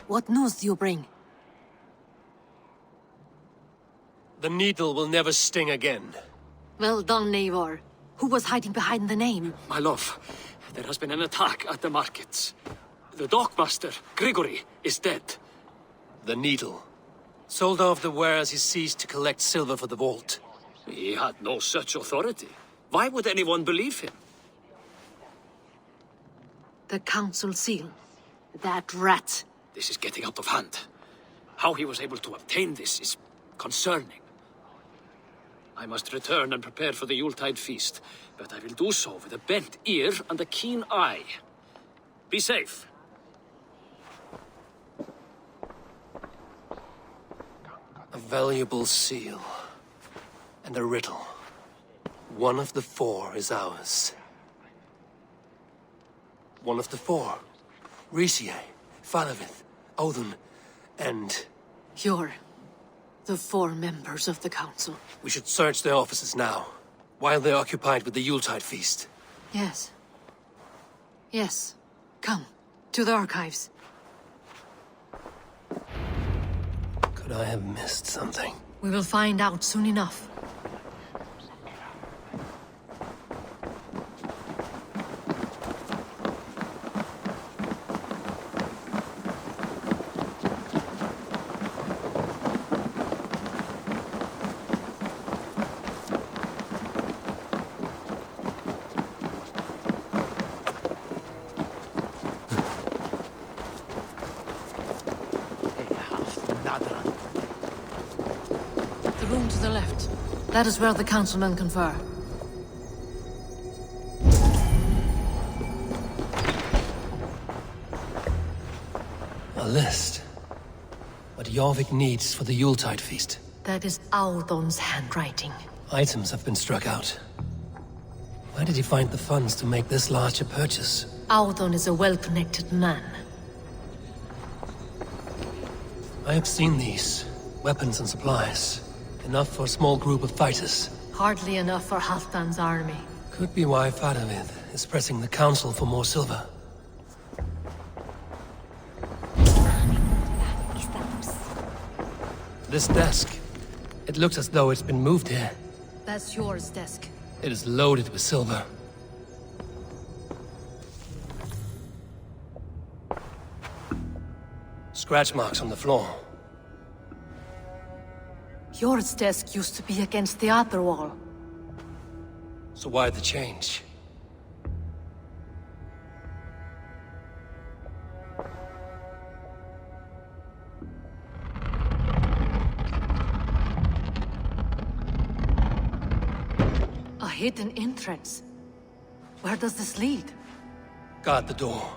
What news do you bring? The needle will never sting again. Well done, Eivor. Who was hiding behind the name? My love, there has been an attack at the markets. The dockmaster, Grigory, is dead. The needle. Sold off the wares he seized to collect silver for the vault. He had no such authority. Why would anyone believe him? The council seal. That rat. This is getting out of hand. How he was able to obtain this is concerning. I must return and prepare for the Yuletide feast, but I will do so with a bent ear and a keen eye. Be safe. A valuable seal. And a riddle. One of the four is ours. One of the four. Risie, Faravith, Odin, and... You're the four members of the council. We should search their offices now, while they're occupied with the Yuletide feast. Yes. Yes. Come, to the archives. Could I have missed something? We will find out soon enough. That is where the councilmen confer. A list. What Jorvik needs for the Yuletide feast. That is Audon's handwriting. Items have been struck out. Where did he find the funds to make this large a purchase? Audon is a well-connected man. I have seen these. Weapons and supplies. Enough for a small group of fighters. Hardly enough for Halfdan's army. Could be why Faravith is pressing the council for more silver. This desk. It looks as though it's been moved here. That's yours, desk. It is loaded with silver. Scratch marks on the floor. Yours desk used to be against the other wall. So why the change? A hidden entrance. Where does this lead? Guard the door.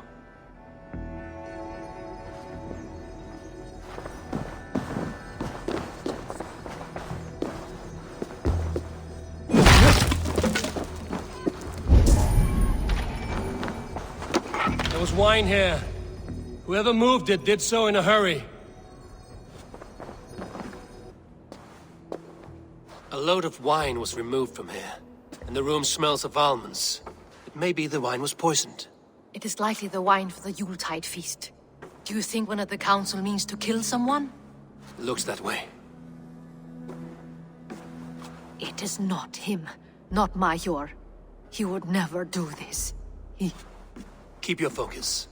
There was wine here. Whoever moved it did so in a hurry. A load of wine was removed from here, and the room smells of almonds. It may be the wine was poisoned. It is likely the wine for the Yuletide feast. Do you think one of the council means to kill someone? Looks that way. It is not him, not Major. He would never do this. Keep your focus.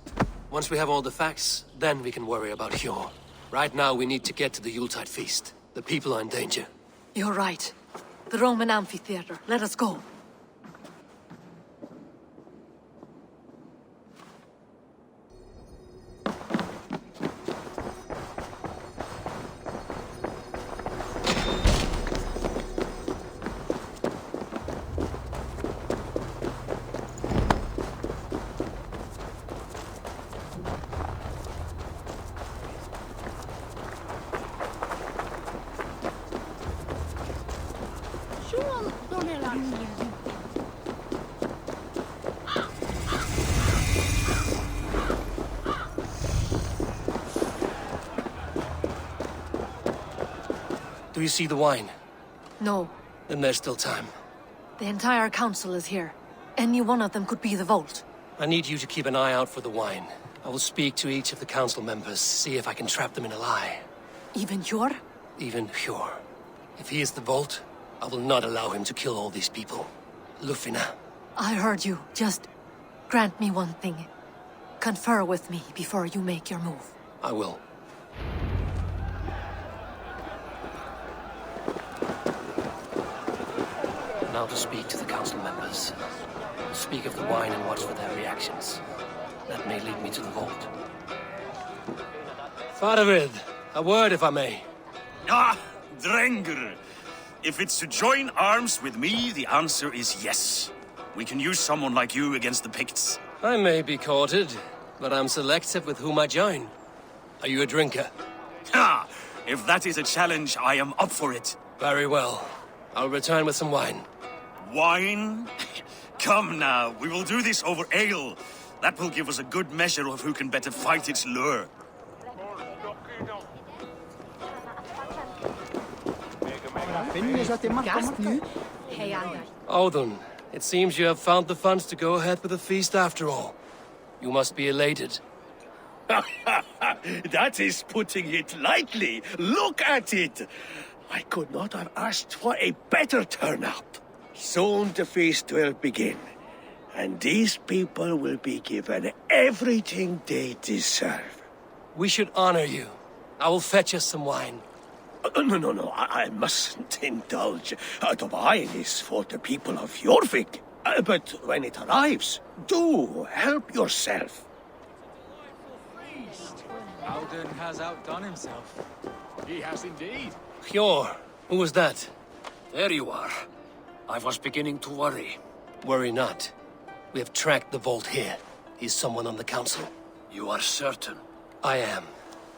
Once we have all the facts, then we can worry about Hjor. Right now, we need to get to the Yuletide feast. The people are in danger. You're right. The Roman amphitheater. Let us go. Do you see the wine? No. Then there's still time. The entire council is here. Any one of them could be the vault. I need you to keep an eye out for the wine. I will speak to each of the council members, see if I can trap them in a lie. Even Hjor? Even Hjor. If he is the vault, I will not allow him to kill all these people. Lufina. I heard you. Just grant me one thing. Confer with me before you make your move. I will. Now to speak to the council members. Speak of the wine and watch for their reactions. That may lead me to the vault. Faravith, a word if I may. Ah, Drengr! If it's to join arms with me, the answer is yes. We can use someone like you against the Picts. I may be courted, but I'm selective with whom I join. Are you a drinker? Ha! If that is a challenge, I am up for it. Very well. I'll return with some wine. Wine? Come now, we will do this over ale. That will give us a good measure of who can better fight its lure. Audun, it seems you have found the funds to go ahead with the feast after all. You must be elated. That is putting it lightly. Look at it. I could not have asked for a better turnout. Soon the feast will begin, and these people will be given everything they deserve. We should honor you. I will fetch us some wine. No, I mustn't indulge. The wine is for the people of Jorvik. But when it arrives, do help yourself. Audun has outdone himself. He has indeed. Hjor, who was that? There you are. I was beginning to worry. Worry not. We have tracked the vault here. He's someone on the council. You are certain? I am.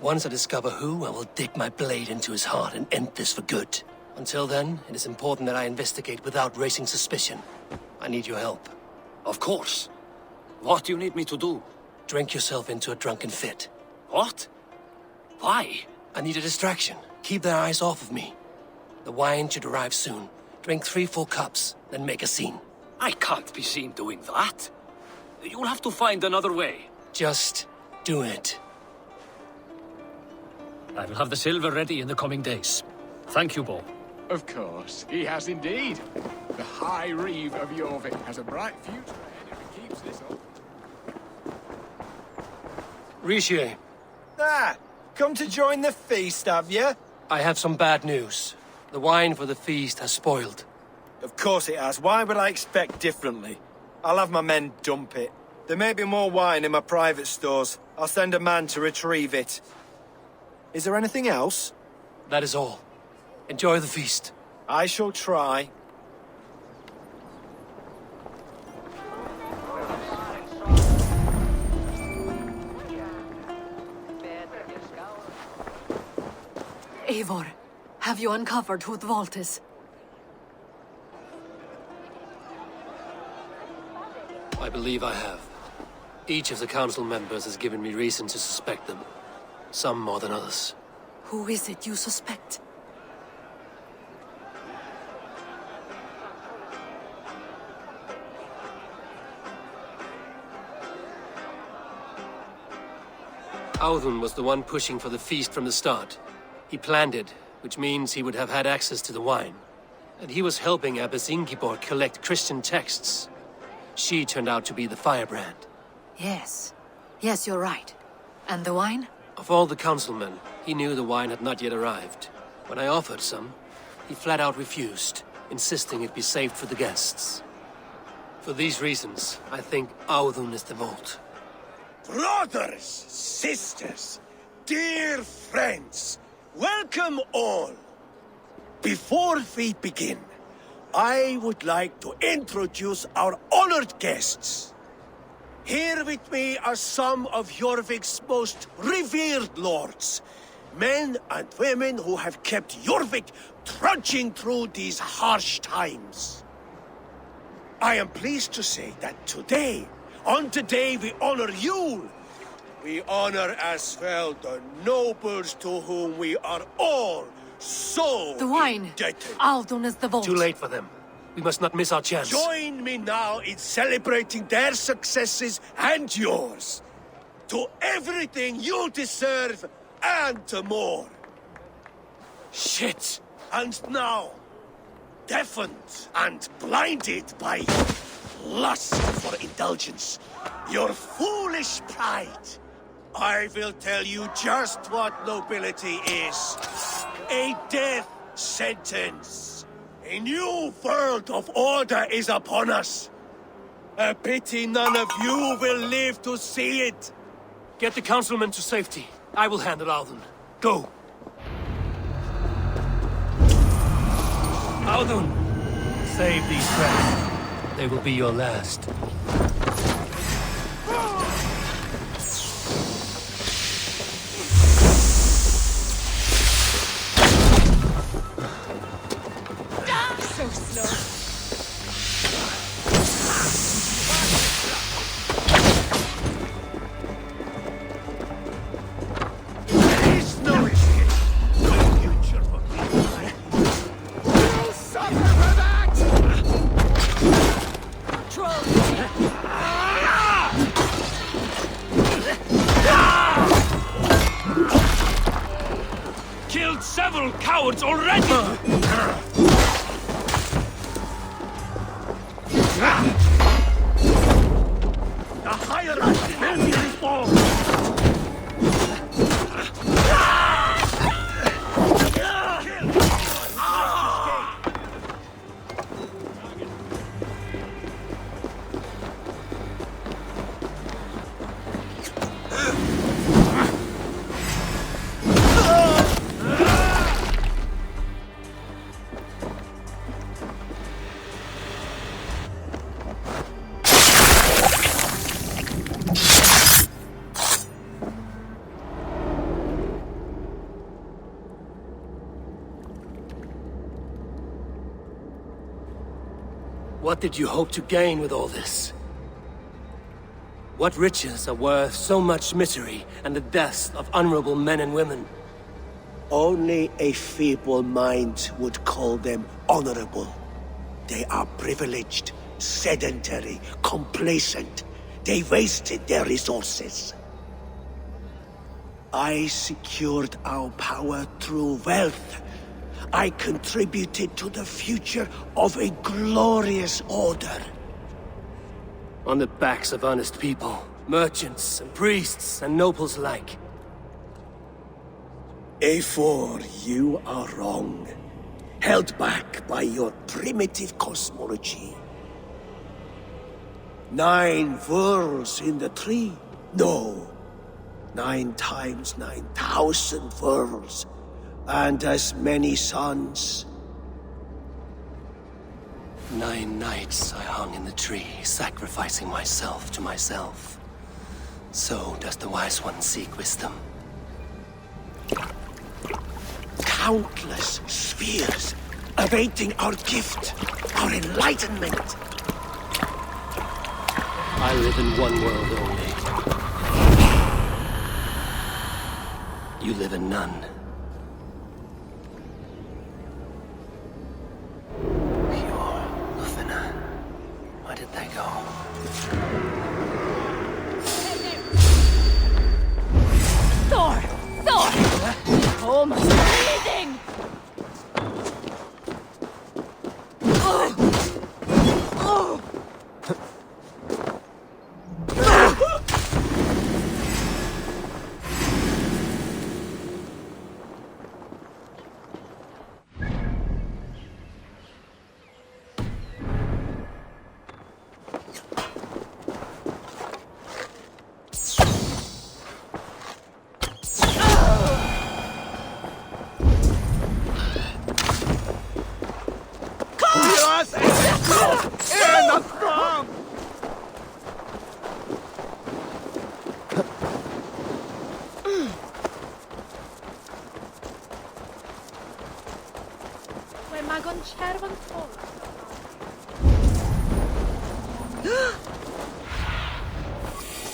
Once I discover who, I will dig my blade into his heart and end this for good. Until then, it is important that I investigate without raising suspicion. I need your help. Of course. What do you need me to do? Drink yourself into a drunken fit. What? Why? I need a distraction. Keep their eyes off of me. The wine should arrive soon. Drink 3 full cups, then make a scene. I can't be seen doing that. You'll have to find another way. Just do it. I will have the silver ready in the coming days. Thank you, Bo. Of course, he has indeed. The High Reeve of Jorvik has a bright future ahead if he keeps this up. Rishi. Come to join the feast, have you? I have some bad news. The wine for the feast has spoiled. Of course it has. Why would I expect differently? I'll have my men dump it. There may be more wine in my private stores. I'll send a man to retrieve it. Is there anything else? That is all. Enjoy the feast. I shall try. Eivor, have you uncovered who the vault is? I believe I have. Each of the council members has given me reason to suspect them. Some more than others. Who is it you suspect? Audun was the one pushing for the feast from the start. He planned it, which means he would have had access to the wine. And he was helping Abbess Ingeborg collect Christian texts. She turned out to be the firebrand. Yes. Yes, you're right. And the wine? Of all the councilmen, he knew the wine had not yet arrived. When I offered some, he flat out refused, insisting it be saved for the guests. For these reasons, I think Audun is the vault. Brothers, sisters, dear friends, welcome all. Before we begin, I would like to introduce our honored guests. Here with me are some of Jorvik's most revered lords. Men and women who have kept Jorvik trudging through these harsh times. I am pleased to say that today, on the day we honor you, we honor as well the nobles to whom we are all so the wine. indebted. Audun is the vault. Too late for them. We must not miss our chance. Join me now in celebrating their successes and yours. To everything you deserve and more. Shit! And now, deafened and blinded by lust for indulgence, your foolish pride, I will tell you just what nobility is. A death sentence. A new world of order is upon us. A pity none of you will live to see it. Get the councilmen to safety. I will handle Audun. Go. Audun! Save these threats. They will be your last. So slow. Killed several cowards already! The hierarchy will be reformed! What did you hope to gain with all this? What riches are worth so much misery and the deaths of honorable men and women? Only a feeble mind would call them honorable. They are privileged, sedentary, complacent. They wasted their resources. I secured our power through wealth. I contributed to the future of a glorious order. On the backs of honest people, merchants and priests and nobles alike. Eivor, you are wrong. Held back by your primitive cosmology. 9 worlds in the tree? No. 9 times 9,000 worlds. And as many suns. 9 nights I hung in the tree, sacrificing myself to myself. So does the wise one seek wisdom. Countless spheres, awaiting our gift, our enlightenment. I live in one world only. You live in none. Where did they go? Thor! Thor! Oh, my bleeding!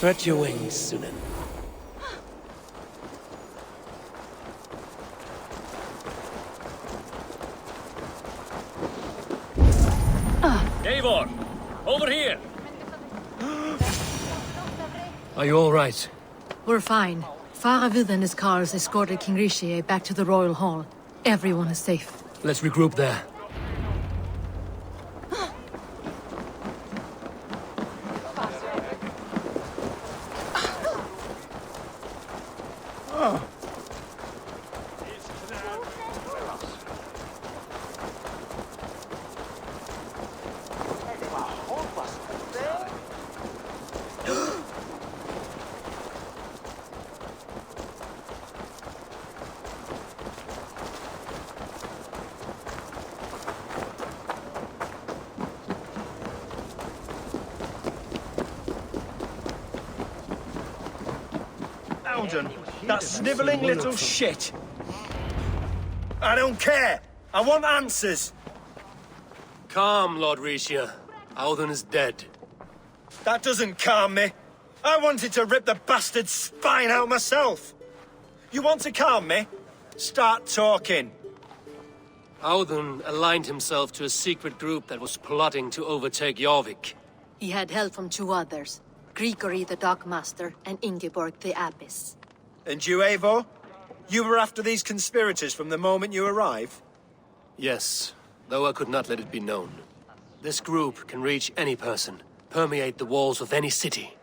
Stretch your wings, Sunan. Eivor! Over here! Are you all right? We're fine. Faravid and his cars escorted King Rishi back to the Royal Hall. Everyone is safe. Let's regroup there. London. That snivelling little shit. I don't care. I want answers. Calm, Lord Rishia. Audun is dead. That doesn't calm me. I wanted to rip the bastard's spine out myself. You want to calm me? Start talking. Audun aligned himself to a secret group that was plotting to overtake Jorvik. He had help from two others, Grigory the Dockmaster and Ingeborg the Abbess. And you, Eivor? You were after these conspirators from the moment you arrived? Yes, though I could not let it be known. This group can reach any person, permeate the walls of any city.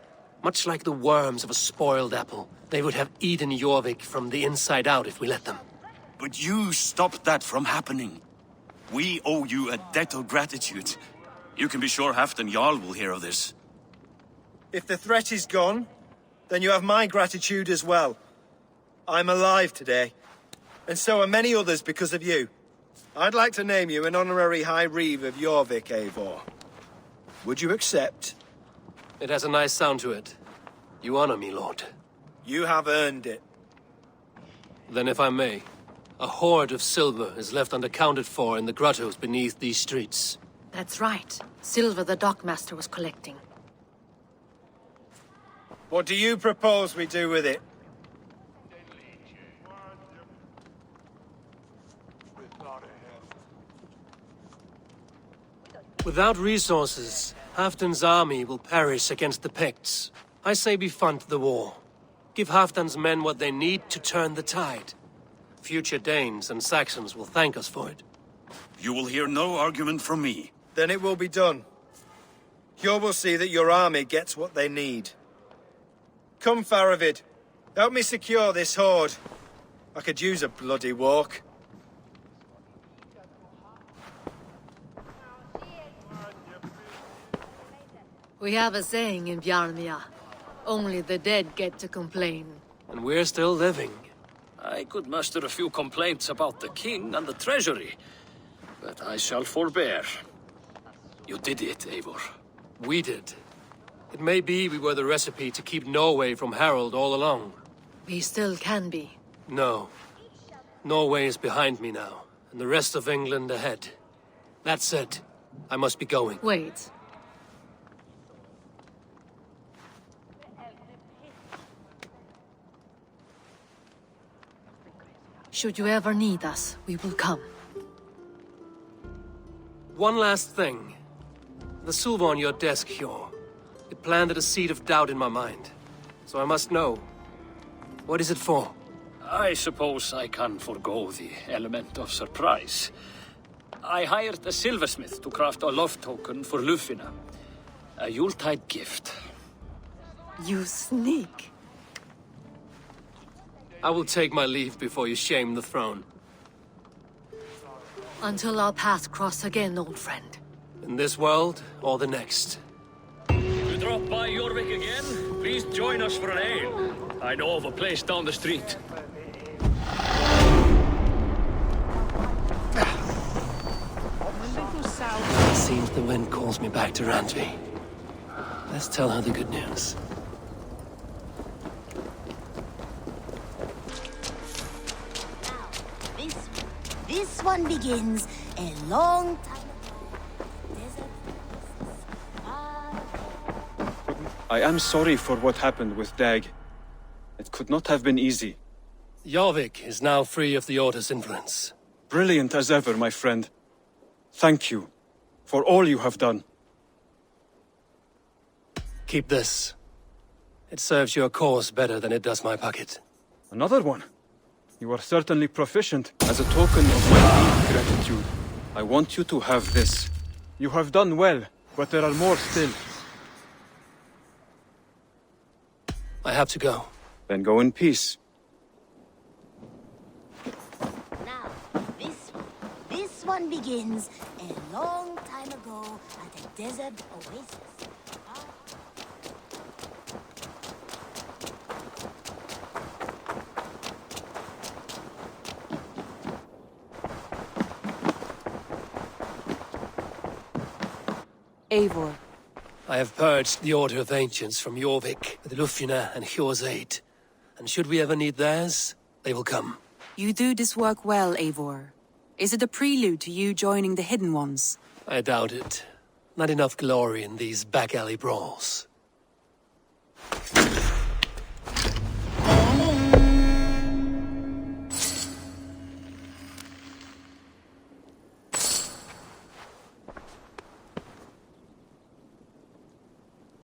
Much like the worms of a spoiled apple, they would have eaten Jorvik from the inside out if we let them. But you stopped that from happening. We owe you a debt of gratitude. You can be sure Halfdan Jarl will hear of this. If the threat is gone, then you have my gratitude as well. I'm alive today, and so are many others because of you. I'd like to name you an honorary High Reeve of Jorvik, Eivor. Would you accept? It has a nice sound to it. You honor me, Lord. You have earned it. Then if I may, a hoard of silver is left unaccounted for in the grottos beneath these streets. That's right. Silver the Dockmaster was collecting. What do you propose we do with it? Without resources, Halfdan's army will perish against the Picts. I say we fund the war. Give Halfdan's men what they need to turn the tide. Future Danes and Saxons will thank us for it. You will hear no argument from me. Then it will be done. You will see that your army gets what they need. Come, Faravid. Help me secure this hoard. I could use a bloody walk. We have a saying in Bjarmia. Only the dead get to complain. And we're still living. I could muster a few complaints about the king and the treasury, but I shall forbear. You did it, Eivor. We did. It may be we were the recipe to keep Norway from Harald all along. We still can be. No. Norway is behind me now, and the rest of England ahead. That said, I must be going. Wait. Should you ever need us, we will come. One last thing. The silver on your desk, Hjor. It planted a seed of doubt in my mind. So I must know. What is it for? I suppose I can forgo the element of surprise. I hired a silversmith to craft a love token for Lufina. A Yuletide gift. You sneak. I will take my leave before you shame the throne. Until our paths cross again, old friend. In this world, or the next. If you drop by Jorvik again, please join us for an ale. I know of a place down the street. It seems the wind calls me back to Randvi. Let's tell her the good news. This one begins a long time I am sorry for what happened with Dag. It could not have been easy. Jorvik is now free of the Order's influence. Brilliant as ever, my friend. Thank you for all you have done. Keep this. It serves your cause better than it does my pocket. Another one? You are certainly proficient. As a token of my deep gratitude, I want you to have this. You have done well, but there are more still. I have to go. Then go in peace. Now, this one begins a long time ago at a desert oasis. Eivor. I have purged the Order of Ancients from Jorvik with Lufina and Hjor's aid. And should we ever need theirs, they will come. You do this work well, Eivor. Is it a prelude to you joining the Hidden Ones? I doubt it. Not enough glory in these back alley brawls.